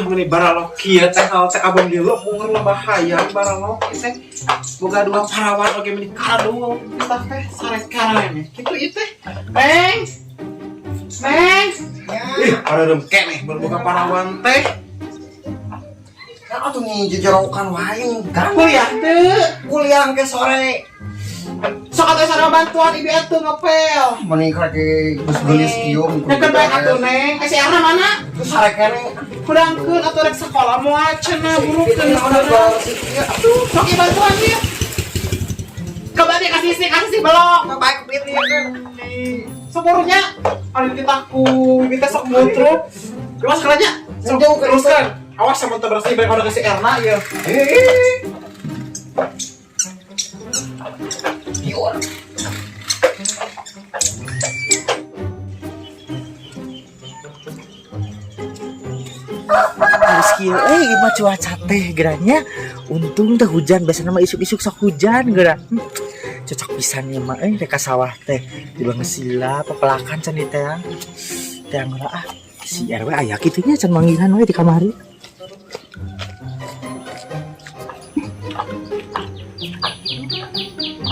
meni baralok kieu teh hal teh abang di lo mun bahaya baralok teh boga dua parawan oge meni kado kita teh sarekan kitu ieu teh Neng ih ada remke nih berboga parawan teh kan atuh nih jejorokan wae kan kuliah teu kuliah ke sore sok atuh sareng bantuan ibu atuh ngepel menikah ke geus geulis kieu nyeker bae atuh Neng si Erna mana sarekene kurangkeun atuh rek sekolah moal cenah burukeun atuh sok ieu bantuan ieu kebati kasih si belok baik pilih kan sepurunya ada titaku kita sok mutruk kelas kerja sok jauh teruskan awas sama terbersih baik udah kasih Erna ya Rizky, gimana cuaca teh geranya? Untung teh hujan, biasanya mah isuk-isuk sok hujan geran. Cocok pisannya mah, reka sawah teh di Bangesila, pepelakan can di teang. Teang lah si RW aya kitunya can manggihan we di kamari.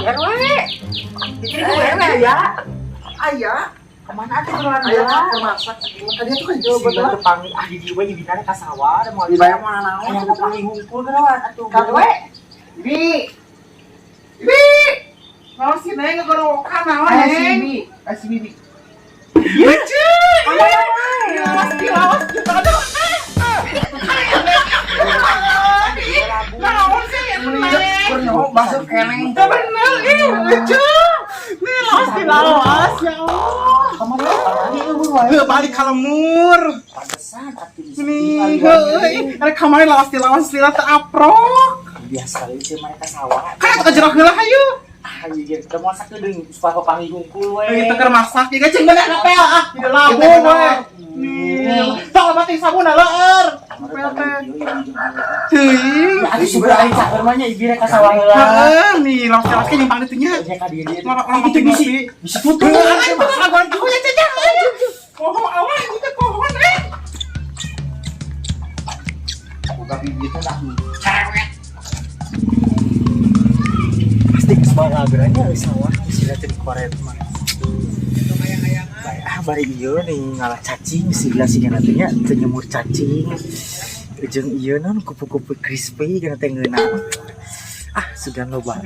RW bikin RW ya aya Kemana tuh keluar aya masak tadi tuh kan jauh betul panggil di diwe di dina ka sawah da mau dibayar mana naon aya panggil hungkul gerawan atuh. RW Bi mau si Neng ngegorokan naon aya si Neng Bi si Bibi lucu lawas kita ada naon sih pernah masuk keneng bener ih lucu nih lawas ya Allah balik ka lemur Pantesan atuh nih heuy ada kemarin lawas teh aprok biasa ieu teh mereka sawah. kan atuh jerok heula hayu Iya, kita mau masak deung supaya panggil hungkul we. itu keur masak ieu cing bener ngepel di labu we nih tong mati sabuna leueur ngepel teh teuing Aduh sudah aing caker mah nya ieu rek ka sawah heula. heeh nih lawas ke nyimpang ditu nya Nya ka dieu. orang Itu bisi putu. itu sagon ku ya cecah pohon awal itu pohon buka bibir teh dah cerewet Pasti sebagai geranya di sawah sila teh di koret mah. Bari ieu nih ngalah cacing sila siga teh nya teu nyemur cacing. Jeung ieu naon kupu-kupu crispy kana teh ngeunah. Sugan loba.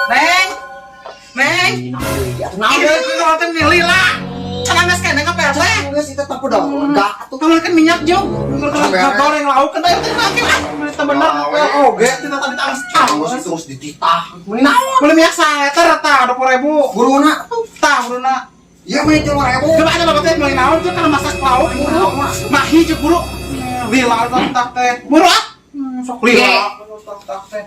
Neng nah ini kalau teh milih lah cenah geus keneh ngepel teh geus itu tapi dah enggak atuh kamu kan minyak jauh goreng lauk kan teh teh bener oge kita tadi tangis terus dititah boleh minyak saeter rata 20.000 guruna tah guruna ya mah 3.000 coba ada bapak teh beli naon tuh kana masak lauk mahi jeung buru lila tah teh buru sok lila tah teh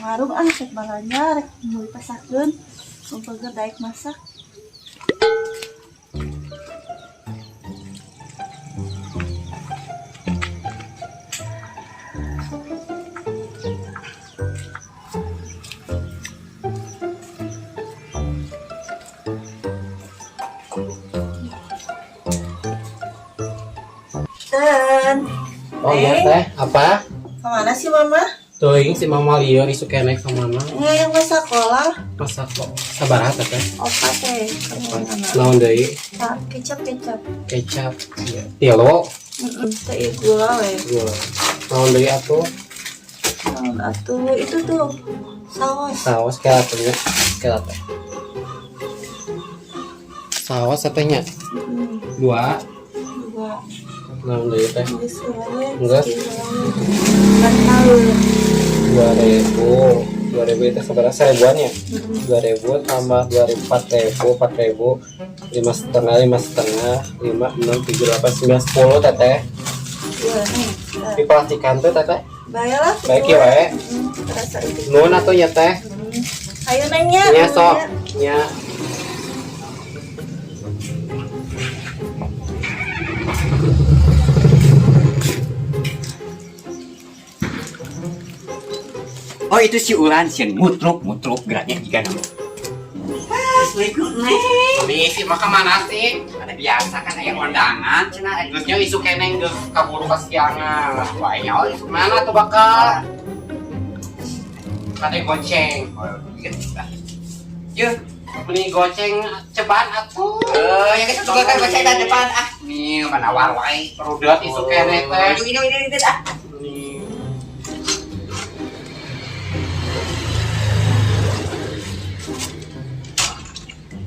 Pengaruh cek balanya rek mulai pasakeun umpeugeun daek masak. Dan Oh iya teh, apa? kemana sih mama? Teuing si Mama lieur isu keneh ka mana? Yang ke sekolah. Masak kok. Sabaraha teh? Opa teh kemana? Naon deui? Pak kecap. Kecap. Tilo. Teh gula we. Gula. Naon deui atuh? Atuh itu tuh saus. Saos kela teh. Kela teh. Saos satenya. Dua. Naon deui teh? Enggak. Kan tahu. 2.000. 2000 itu sebenarnya seribuan ya. 2000 tambah 2000 4000 lima setengah 5 6 7 8 9 10 teteh. Iya nih. Di plastikan tuh teteh. Bayalah. Baik ya we. Rasa itu. Nun atuh nya teh. Ayo nanya. Nya sok nya. Oh itu si Ulan, si mutruk geraknya juga nama. Assalamualaikum Neng. Misi mah kemana sih? Ada biasa kan yang undangan, cina. Geusnya isu keneng geus kaburu kasiangan. Wah, nya isu mana tuh bakal? Kade goceng. Yuk, Beli goceng ceban atuh. yang kita juga kan baca di depan ah. Nih, manawar wae. Perudat isu keneng teh. Ini ah. Nih.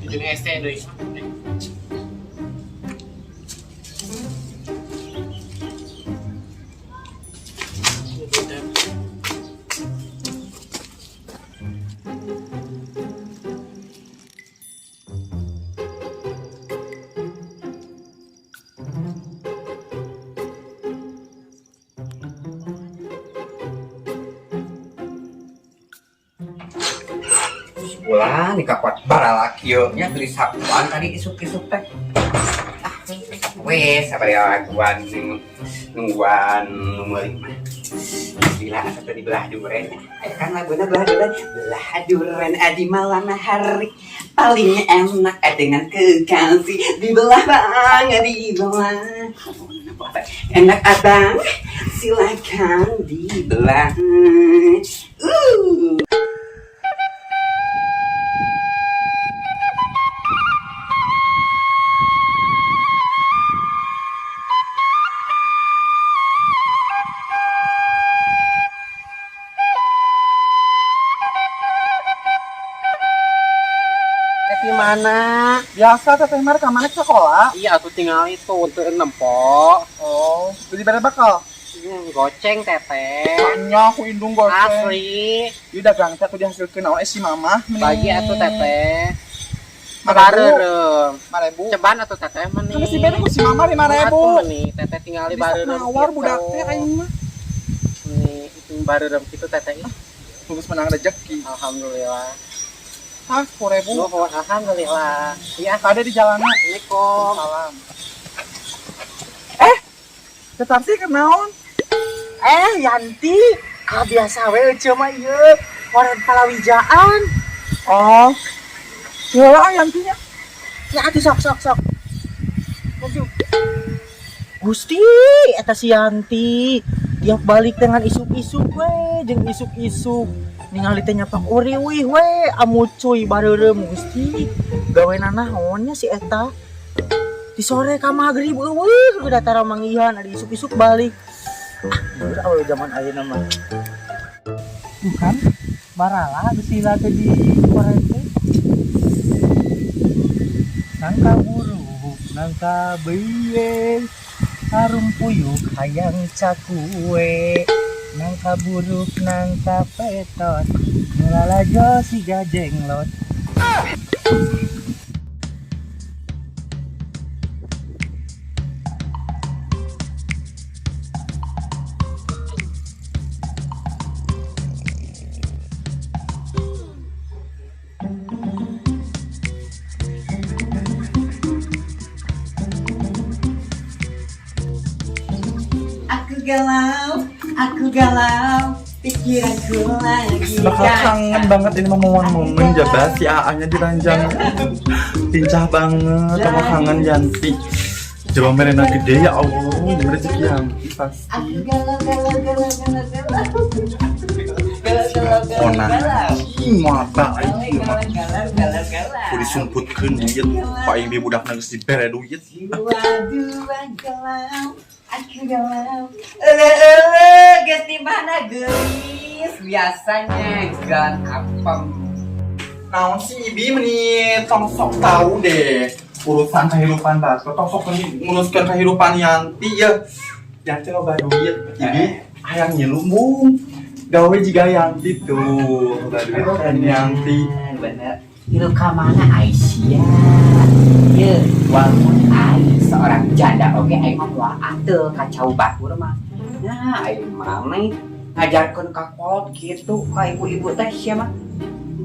Jadi ST deui. Ulah nih kapat baralak yuk, nya beli sapuan tadi isuk-isuk teh. Wes, sabar ya guan nungguan nomor 5. Bila atau di belah duren. Ayo kan lagunya belah duren adi malam hari paling enak dengan kekasih di belah banget di belah. Enak abang, silakan dibelah. Di mana? Biasa teteh Mar kamana sekolah. Iya aku tinggal itu untuk nempok. Oh, beli berapa bakal? Goceng teteh. Banyak aku indung goceng. Asli. Ieu dagang teh aku dihasilkeun naon si mama. Bagi atuh teteh. Mabareum. Bareureuh. 5.000. Ceban atuh teteh meni. Kan si beda ku si mama 5.000. Atuh meni teteh tinggal di bareureuh. Nawar budak teh aing mah. Nih, itu bareureuh kitu teteh. Terus menang rezeki. Alhamdulillah. Hah, 10.000. Nuhun, alhamdulillah. Iya, Ada di jalannya. Assalamualaikum. Salam. Tetap sih kenaon? Yanti, biasa we ceu mah ieu, orang palawijaan. Oh. Ya Yantinya. Ya atuh sok. Gusti, eta si Yanti tiap balik dengan isuk-isuk we, jeung isuk-isuk ningali teh nyapak uriwih we, amucuy bareureum Gusti. Gaweana naonnya si eta? Di sore ka magrib eueuh udah tara manggihan ada isuk-isuk balik. Udah zaman ayeuna mah. Tuh kan, barala gesila teh di korek teh. Nangka buruk, nangka beuyeung, harum puyuh hayang cakue. Nangka buruk, nangka petot, ngelalajo si gajenglot. Aku galau, pikiranku lagi Bakal kangen banget ini momen-momen jabat si A-nya di ranjang. Lincah banget, sama kangen Yanti. Coba merena gede ya Allah, rezeki Yanti pasti. Ona, mata aing mah. Ku disumputkeun duit, Pak Ing budak nangis dibere duit. Aku galau, geus di mana geus? Biasanya gan apem. Naon si Ibi meni tong sok tahu deh urusan kehidupan baso, tong sok nguruskeun kehidupan Yanti ya. Yanti loba duit, Ibi hayang nyilumbung. gawe juga Yanti tuh. Badusan Yanti. Bener. Itu kamana Aisyah. Ya, walaupun Ai seorang janda oke Ai mah moal ateu kacau batur mah. Nah, Ai mah ngajarkeun ka kolot kitu ka ibu-ibu teh sia mah.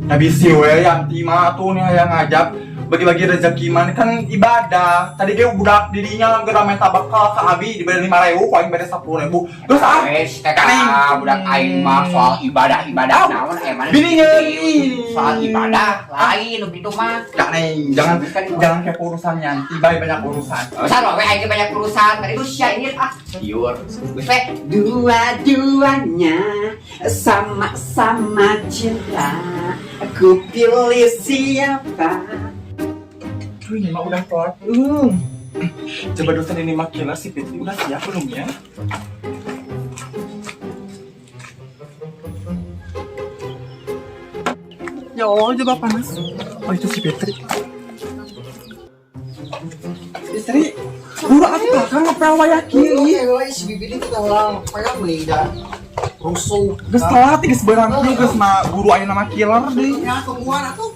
Habis sih we Yanti mah tuh nih yang ngajak bagi-bagi rezeki mana kan ibadah. Tadi kayak budak dirinya geura main tabakal ka abi diberi 5.000, paling beda 10.000. Terus Wes teh budak aing mah soal ibadah naon emang bini soal ibadah lain begitu mah. Neng, jangan kayak urusan Yanti, banyak urusan. Besar we aing banyak urusan tadi itu sia ini liur. Wes we dua-duanya sama-sama cinta. Aku pilih siapa? Tuh ini mah udah telat. Coba dosen ini mah killer si Fitri udah siap belum ya? Ya Allah, coba panas. Oh itu si Fitri. Istri, buru apa? Kan ngepel wayak kieu. Si bibi itu orang kayak beda. Rusuh. Geus telat geus berangkat geus mah buru aya nama killer deui. Ya kemuan aku.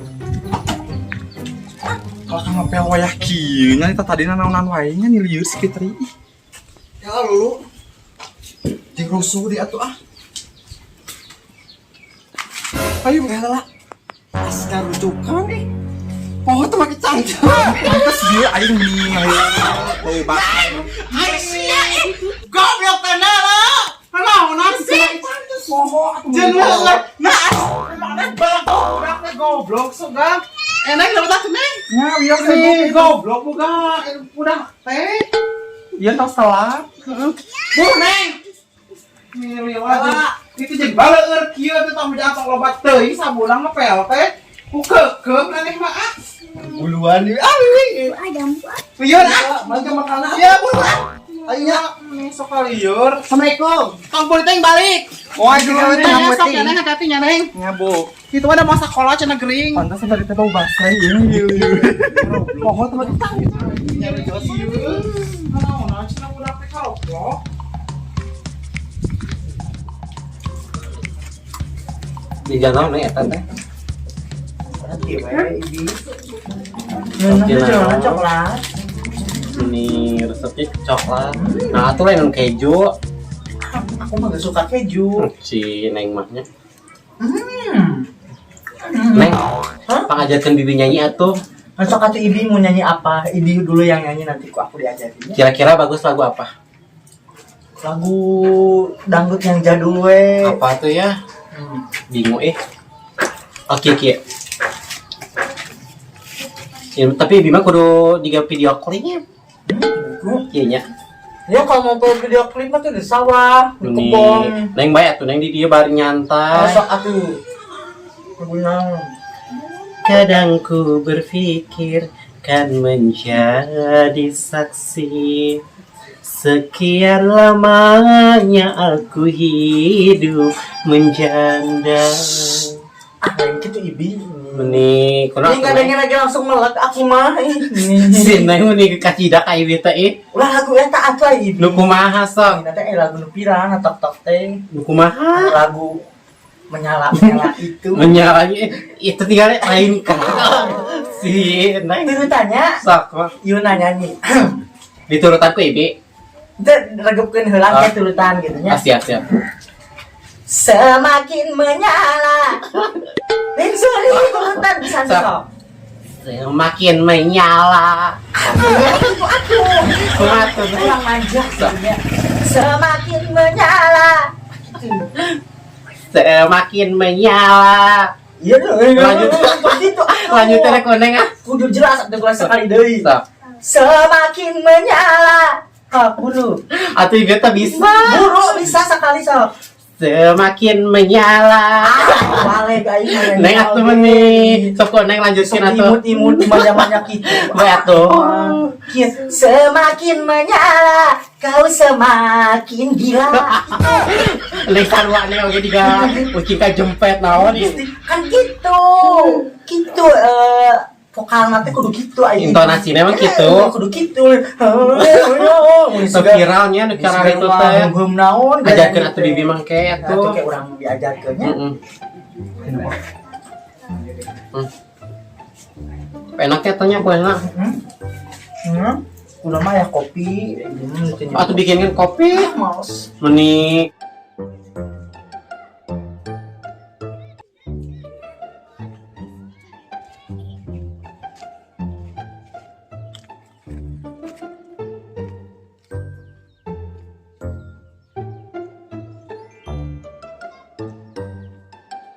Kalau kan ngepel wayak kieu nya eta tadina naonan wae nya nih lieur si Fitri. Ya lu. Di rusuh di atuh ah. Ayo Rela. Asal rujukan nih. Oh tuh makin cantik. pantes dia aing ningali. Oh bae. Aisyah goblok tenar lah. Naon sih? Jeneng nah. Mana balak goblok sudah. Enak dapat tak neng? Nya wios Nih goblok buka udah teh. Ieu tos telat. Bu neng. Nih liwat. Itu jeung baleur kieu teh tong diatok lobat teuing sabulang mah pel teh. Kukeukeup naneh mah ah. Buluan ieu. Ah wiwi. Lieur ah. Mangga makanan. Ya bu. Ayo sok lieur. Assalamualaikum. Kang Puri teh balik. Wah, juga teh Neng sok penting. ya neng hati-hati nya neng. Nya Bu. Itu ada masa sekolah cenah gering. Pantas tadi teh bau basah ini. Pohon teman Nyari jos ieu. Naon cenah budak teh karoblok. Di jalan nih eta teh. Jualan coklat. Ini resepnya coklat. Nah, atuh lain keju. Aku mah gak suka keju. Si Neng mahnya. Neng, pangajarkan bibi nyanyi atuh. Masuk atuh Ibi mau nyanyi apa? Ibi dulu yang nyanyi nanti aku diajarin. Kira-kira bagus lagu apa? Lagu dangdut yang jadul we. Apa tuh ya? Bingung Oke. Ya, tapi Bima kudu diga video klipnya. Iya nya. Ya kalau mau video klip mah tuh di sawah, di Ini kebon. Neng bae atuh Neng di dia bari nyantai. Masuk atuh. Kegunang. Kadang ku berpikir kan menjadi saksi. Sekian lamanya aku hidup menjanda. Yang gitu Ibi. Meni, Ini nggak dengerin lagi langsung melek aku mah. si Neng meni kacida ka ieu teh. Ulah lagu eta atuh Ibi. Nu kumaha sok? Ini teh lagu nu pirang tok teh. Nu kumaha? Lagu menyala itu. Menyalanya itu tinggal lain kan. Si Neng Turutannya sok Yuna nyanyi. diturutan ku Ibi. Regepkeun heula ke turutan gitu nya. Siap. Semakin menyala. Sorry, turutan bisa sok. Semakin menyala. Aku kurang manja sebenarnya. Semakin menyala. Semakin menyala. Iya dong. Lanjut. Begitu. Lanjut teh koneng ah. Kudu jelas atuh kelas sekali deui. Sok. Semakin menyala. Buru. Atuh ieu teh bisa. Buru bisa sekali sok. Semakin menyala. Balik aing. Neng atuh meni. Sok koneng lanjutin atuh. Imut banyak gitu. Bae atuh. Semakin menyala, kau semakin gila. Neng sarua nih oge diga ucing ka jempet naon ieu. Kan gitu. vokal nanti kudu gitu aja. Intonasinya emang gitu. Kudu gitu. So viralnya nu cara itu teh. Hum naon Ajarkeun atuh bibi mah ke atuh atuh. kayak urang diajarkeunnya. Enaknya tanya kuenya. Udah mah ya kopi. Atau bikinkan kopi. Males. Meni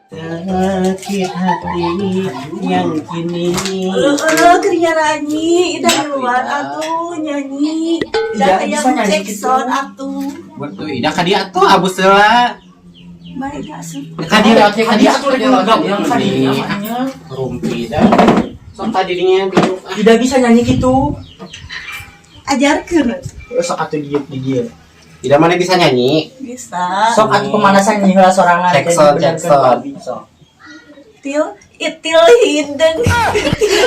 sakit hati yang kini Kerja nyanyi, udah keluar atuh nyanyi. Udah Ida yang bisa nyanyi Jackson gitu. atuh. betul ida ka dia atuh abus heula Baik asuh. ka dia oke ka dia atuh lagi ngagap yang tadi Di- namanya. rumpi dah sok tadinya bingung Tidak bisa nyanyi gitu. Ajarkeun. Sok atuh dieu di dieu. tidak mana bisa nyanyi Bisa. Sok atuh pemanasan nyanyi heula sorangan. Jackson. Sok. Itil hideng.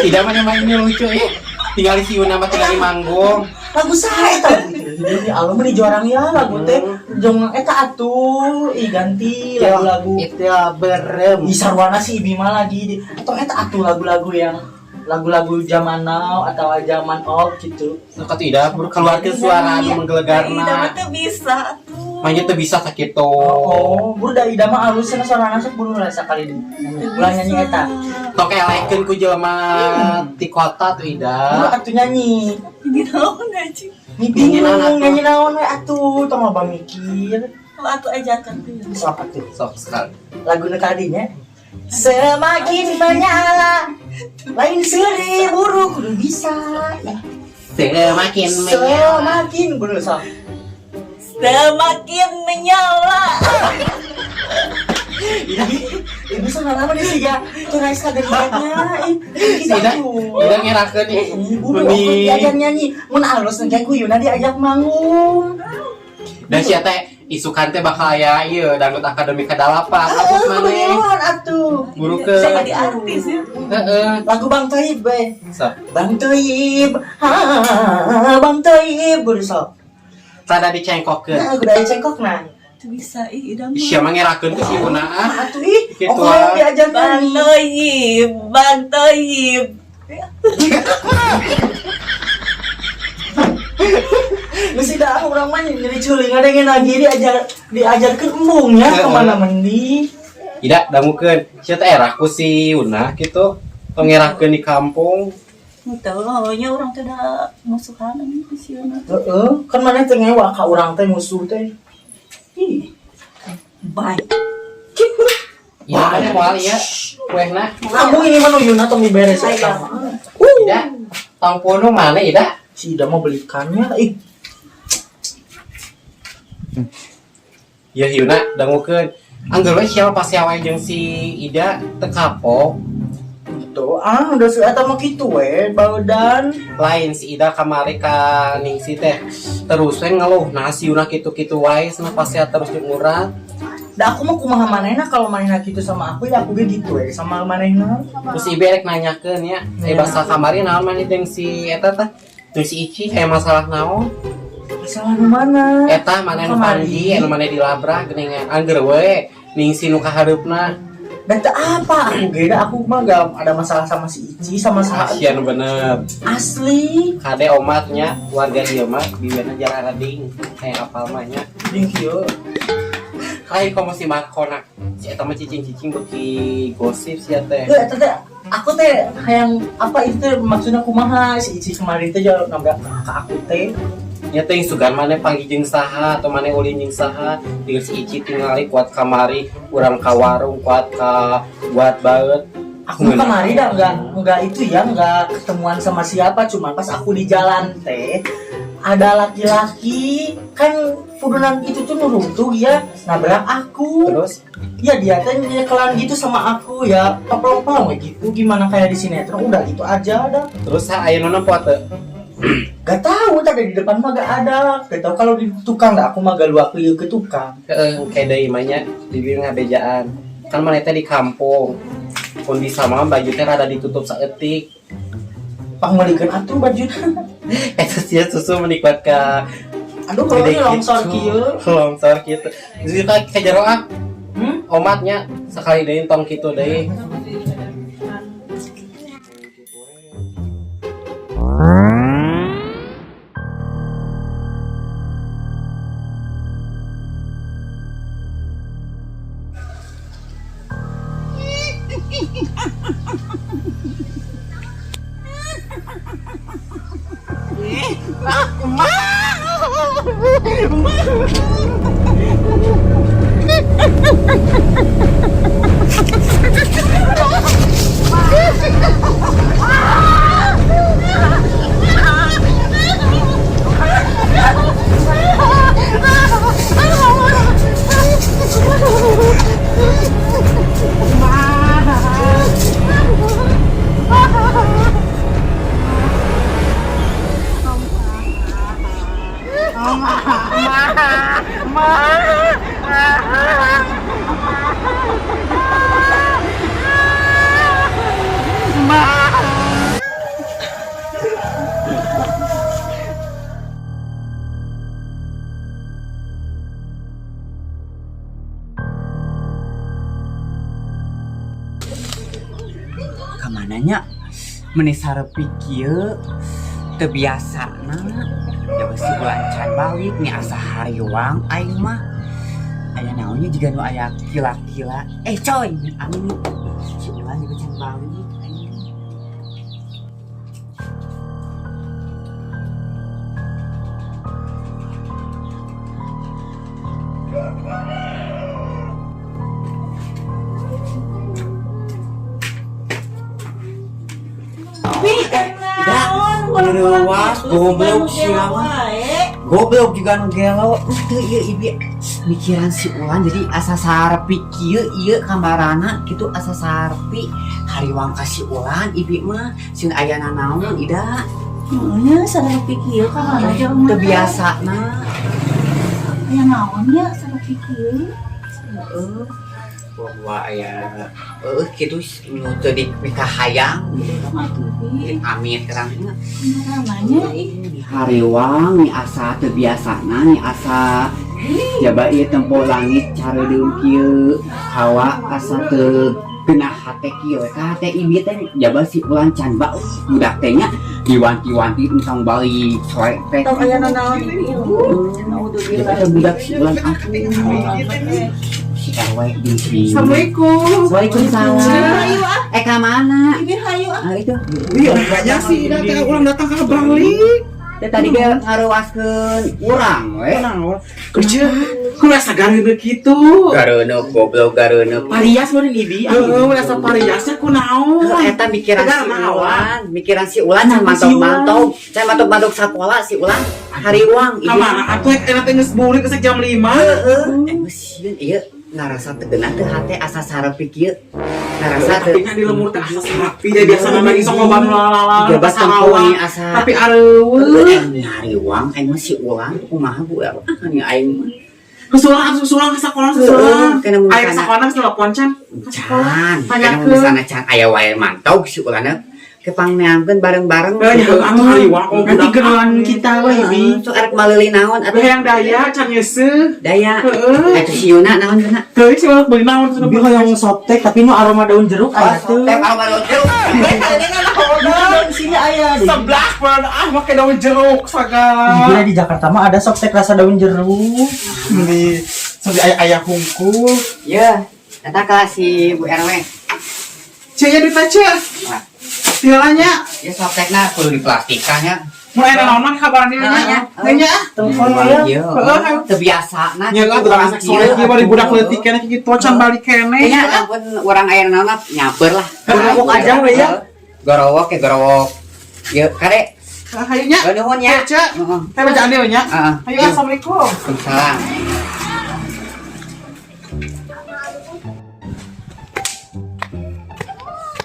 tidak mana mainnya lucu ya tinggal si Yuna mah tinggal di manggung Lagu saha eta? Jadi alum di jorang ya lagu teh. Jong eta atuh ganti lagu-lagu. itu berem Di sarwana si Ibi mah lagi. Atau eta atuh lagu-lagu yang lagu-lagu zaman now atau zaman old gitu. suka tidak keluarkan suara anu Ida menggelegarna mah teu bisa atuh. mainnya tuh bisa sakit tuh Oh, buru da ida mah alus cenah sorana sok buru rasa kali ulah nyanyi eta. sok elekeun ku jelema ti kota tuh Buru ida atuh nyanyi. Ini naon aja. Bingung nyanyi naon we atuh tong loba mikir. Oh, atuh ajarkan tuh. Sok atuh. sok sekali Lagu kadinya semakin menyala lain seribu kudu bisa semakin semakin kudu sok Semakin menyala. ibu sana lama nih sih ya tuh nice kaget bangetnya Ida Ida ngerakeun nih Buru diajak nyanyi mun alus nang kuyuna diajak manggung dan sia teh isukan teh bakal aya ieu dangdut akademi kedalapan abus maneh Beneran atuh burukeun Sama di artis ya. heeh lagu Bang Toib be sok Bang Toib Bang Toib buru sok tada dicengkokeun nah udah cengkok nah Tuh bisa ih, sia mah ngerakeun ke si Yuna atuh ih Gitu, oh kalau diajak Bang nyanyi Toyib, Bang Toyib. Mesti dah orang mah jadi culing ada yang lagi diajar ke embungnya kemana mendi. Ida dangukeun sia teh erah ku si Yuna kitu tong ngerakeun di kampung Tahu lah, awalnya orang tuh udah musuhan ini ke sini. Kan mana teh ngewa ka urang teh musuh teh. Ih, Baik. Ida kan moal ieu kuehna kamu ini mah Yuna tong diberes Ayah. Ida tong punung mana Ida Si Ida mau belikannya ih. ya Yuna dangukeun anggeul we sia pas awe jeung si Ida teu kapok Tuh, udah si eta mah kitu we, badan. lain si Ida kamari ka Ningsi teh terus we ngeluh nah si Yuna kitu-kitu wae cenah pas sia terus jeung urang Da aku mah kumaha manehna kalau manehna kitu sama aku ya aku ge gitu we sama manehna. terus Ibe rek nanyakeun ya bahasa kamari naon maneh jeung si eta teh jeung si Ici aya masalah naon Masalah nu mana? eta maneh nu panji anu maneh dilabrak geuningan angger we Ningsi nu kahareupna Dan teu apa aku ge da aku mah gak ada masalah sama si Ici sama saha sia nu bener asli. kade omatnya warga ieu mah bieuna jarang rading kayak apal mah nya Ding kieu. Hai komo si Markona si eta mah cicing-cicing beuki gosip sia teh Teu eta teh aku teh hayang apa itu teh maksudnya kumaha si Ici kemarin teh jauh nabrak ka aku teh. nya teh sugan maneh panggil jeung saha atau maneh ulin jeung saha jeung si Ici tingali kuat kamari urang ka warung kuat ka buat baeut Aku mah kemarin dah enggak itu ya enggak ketemuan sama siapa cuma pas aku di jalan teh ada laki-laki kan fudunan itu tuh nuruntuh ya nabrak aku terus ya dia teh nyekelan gitu sama aku ya pelong-pelong gitu gimana kayak di sinetron udah gitu aja dah terus ayeuna poe teu gak tahu tadi di depan mah gak ada gak tahu kalau di tukang dah aku mah galu aku ke tukang heeh kayak deui mah nya di bieu ngabejaan kan maneh teh di kampung kondisi mah baju teh rada ditutup saeutik. Pangbalikan atuh baju. Eta sia susu menikmat ka Aduh kalau ini longsor kieu. longsor kitu. Jadi ka jero ah. Omatnya sekali deui tong kitu deui. Kamananya menisareupi kieu teu biasana da besi bulan can balik nih asa hariwang aing mah aya naonnya jiga nu aya kila-kila coy amin si ulan juga can balik Ngerewas, goblok siapa? Goblok juga nu gelo. Teu ieu ibi mikiran si Ulan jadi asa sarepi kieu ieu kambarana kitu asa sarepi hariwang ka si Ulan ibi mah sieun aya nanaon ida. Nya sarepi kieu ka mana jeung Teu biasana. aya naonnya sarepi kieu. Heeh. Bahwa aya kitu nu teu dikahayang amit kerangna. Namanya Hariwang ni asa teu biasana ni asa jaba ieu tempo langit caredeum kieu hawa asa teu geunah hate kieu ka hate ibi teh jaba si Ulan can bae budak teh nya diwanti-wanti tentang balik soe teh tong aya naon ieu. jaba budak si Ulan ampun si Erwe jeung si Assalamualaikum. Waalaikumsalam. Ka mana? Ibi hayu ah. Itu. Iya, banyak sih datang ulang datang ke balik. Tadi ge ngaruaskeun urang we. Kerja, ku rasa gareuna kitu. Gareuna goblok gareuna. Parias meureun ibi. Heeh, rasa pariasnya ku naon? Eta mikiran si Tegar naon? Ulan, mikiran si Ulan can mantog-mantog. Can mantog-mantog sakola si Ulan. Hariwang Ka mana atuh enak teh geus bulik geus jam 5. Heeh. Sieun ieu ngarasa teu geunah teu hate asa sarepi kieu. Ngarasa teu Tapi kan di lemur teh asa sapi jadi biasa mah sok loba lalala. Jabas tempoh asa. Tapi areueuh. Hariwang aing mah si Ulan kumaha bu anu aing mah. Susulan ke sekolah susulan. Kena mun Air sekolah geus telepon can. Can, Tanyakeun. kena misalnya can aya wae mantau si Ulana kepangneangkeun bareng-bareng. Anu hariwang ganti kenalan kita we ibi. Sok arek malili naon atuh Yang daya can nyeuseuh. daya. Heeh. Eta si Yuna naon geuna? Teuing sih ulah beuli naon cenah Lebih yang softtek tapi nu aroma daun jeruk aya tuh. Teh aroma jeruk. Di sini aya. Sebelah mana make daun jeruk saga. Gila di Jakarta mah ada softtek rasa daun jeruk. Ini sampai ayah hungkul. Ya, eta ka si Bu RW. Cia duit aja. Tilanya. Ya softtekna kudu diplastikannya. Mulai naon mah kabarnya nya. Nya. Telepon ya. Iya. Teu biasana. Nya lah tukang seksual ieu bari budak leutik kene kitu can balik kene. Kayaknya ampun orang air naon nyaber lah. Gorowok aja we ya. Gorowok gorowok. Ya kare. Hayunya. Nuhun ya. Cia. Heeh. Teh bacaan deui nya. Heeh. Ayo assalamualaikum. Waalaikumsalam.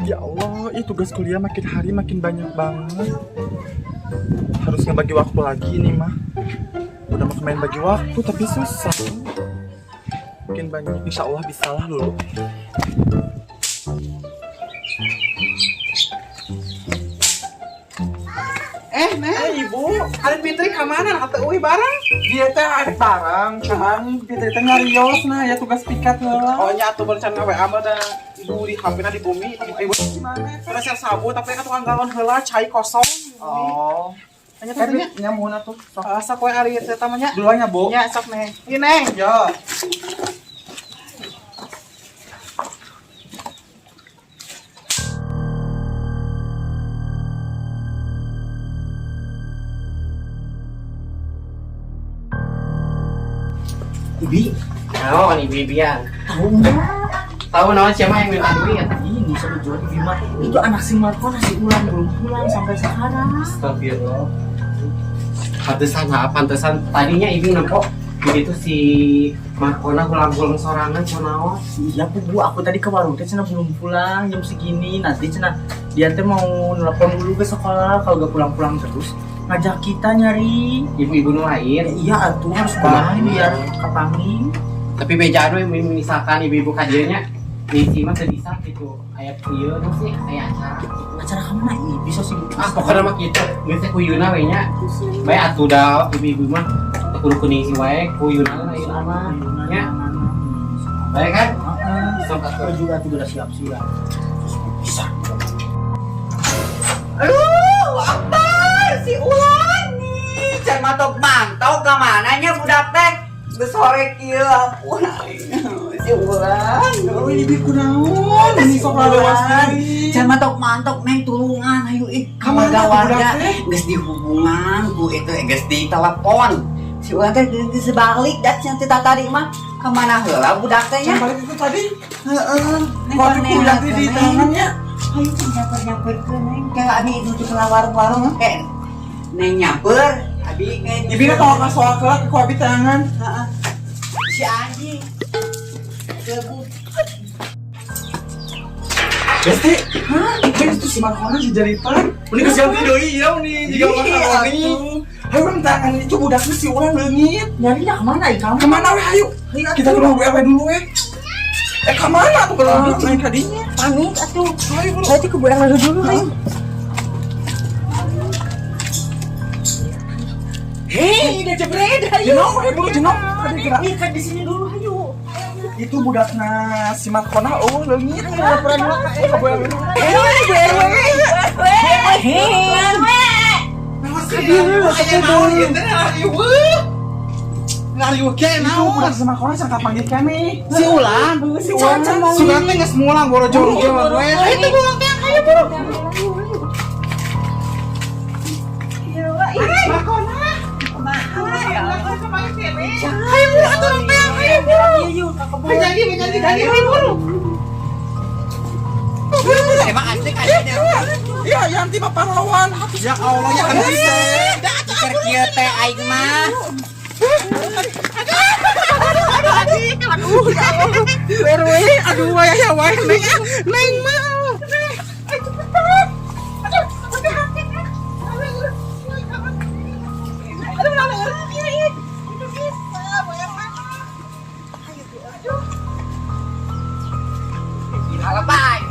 Ya Allah, ini tugas kuliah makin hari makin banyak banget. Harus ngebagi waktu lagi nih mah. Udah mau main bagi waktu tapi susah. Makin banyak, insya Allah bisa lah dulu. Neng, ibu, ada Fitri kemana? Atau uwi bareng? Dia teh ada barang kan kita teh ngarios nah ya tugas piket lah. Oh nya atuh berencana WA mah da ibu di hampirna di bumi. Ibu gimana? Saya sabu tapi kan tukang galon heula cai kosong. Oh. Hanya tuh nya Nyamun atuh. asa kowe ari teh tamanya. Duluannya, Bu. Nya sok Neng. Ini Neng. Yo. Bibi, Oh, ini Bibian. tahu nggak? Tahu nama siapa yang minta duit? Ini sebetulnya Bibi mah itu anak si Marco nasi ulang belum pulang sampai sekarang. Astagfirullah. Pantesan tadinya ibu nempok begitu si Markona pulang-pulang sorangan sonawa. Iya bu, aku tadi ke warung teh cina belum pulang jam segini. Nanti cina dia teh mau nelpon dulu ke sekolah. Kalau gak pulang-pulang terus ngajak kita nyari. Ibu-ibu nu lain. Iya atuh harus pulang biar kepanggil. Tapi beja anu yang misalkan ibu-ibu kajiannya di mah teu bisa gitu. Aya kieu nu sih aya acara. Acara kamu nah ini bisa sih. Ah pokoknya mah kitu. Geus teh kuyuna we nya. Bae atuh da ibu-ibu mah teu kudu kuning si wae kuyuna lain mah. Nya. Baik kan? Sok Aku juga tuh udah siap-siap. Bisa. Aduh, Akbar, si Ulan nih. Can matok mantau ke mananya budak teh. Besore kieu ampun. Si Ulan. Oh, ibu kunaon? Ini sok Ulan. Can matok mantok neng tulungan ayo Kamana warga-warga. budak teh? Geus dihubungan ku itu geus di telepon. Si Ulan teh geus sebalik dat cenah teh tadi mah kemana heula budak teh nya? Balik itu tadi. Heeh. Kok kuliah di tangannya? Ayo nyamper ke neng. Kayak abi itu di warung-warung kayak neng nyamper. Abi kayak Ibu na tahu soal ke ku abi tangan. Heeh. Si Aji. Gebut. Besti. Hah? Itu si Markona si jaritan. Ini kesian deui ya nih jika makan ini. Ayo orang tangan itu budaknya si Ulan leungit. Nyarinya kemana ya kamu? Kemana we ayo? Kita ke rumah WR dulu we. Kemana tuh kalau naik tadinya? Pamit atuh. Nanti ke bulan lalu dulu nih. Hei, udah jebret. Jenong, dulu jenong. Ini kan di sini dulu ayo. Itu budaknya si Markona leungit. Laporan dulu. Ngariu ke Itu naon? budak si Markona sangka panggil kami. Si Ulan. Si Ulan. Sudah teh geus mulang boro jorong-jorong we. Itu mulang teh ayo boro. Markona. Ayo buru atuh orang teh ayo buru. Menjadi ayo buru. Emang asik aja deh. Iya, Yanti mah pahlawan. Ya Allah ya kan bisa. Keur kieu teh aing mah. Aduh ya wae neng mah. Bye.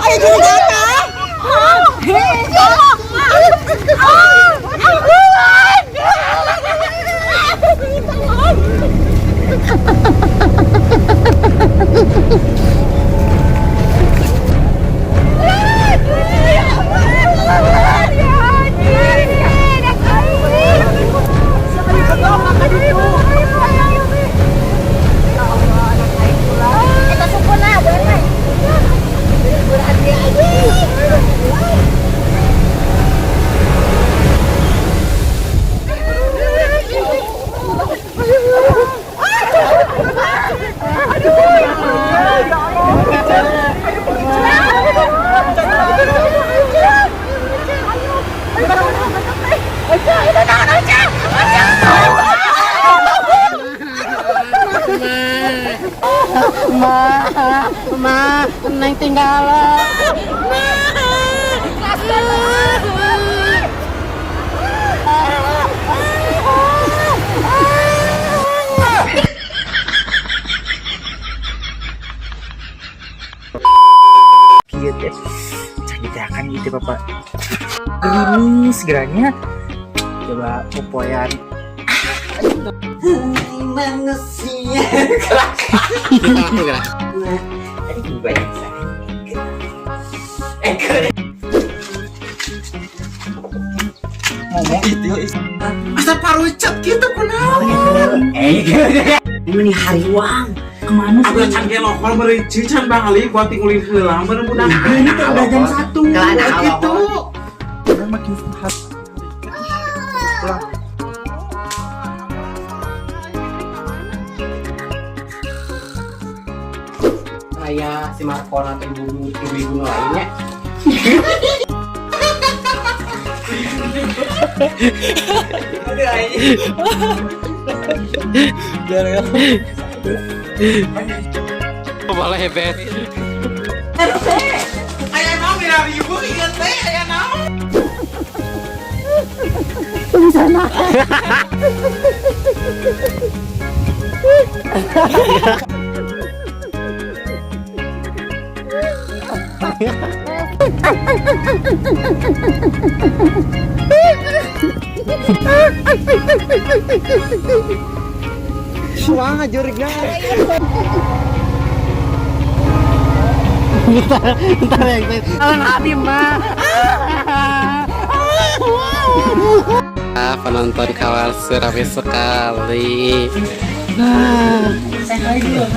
Ayo, Ma, neng tinggalan. Kieu teh canggih teh akan gitu Bapak. Gerimis geranya. Coba popoyan. Manusia tadi banyak Ngomong itu Asa parucat gitu kunaon. ini hariwang kemana Aku can ge lokal meureun can balik buat tingulin heula bener budak. Ini teh udah jam 1. Kelana Gitu. Makin sehat. Kayak si Marco atau ibu-ibu lainnya. Malah hebat. Aya naon dina ibu ieu teh aya naon? Wah, jorigna. Penonton kawal serame sekali. Saya dulu.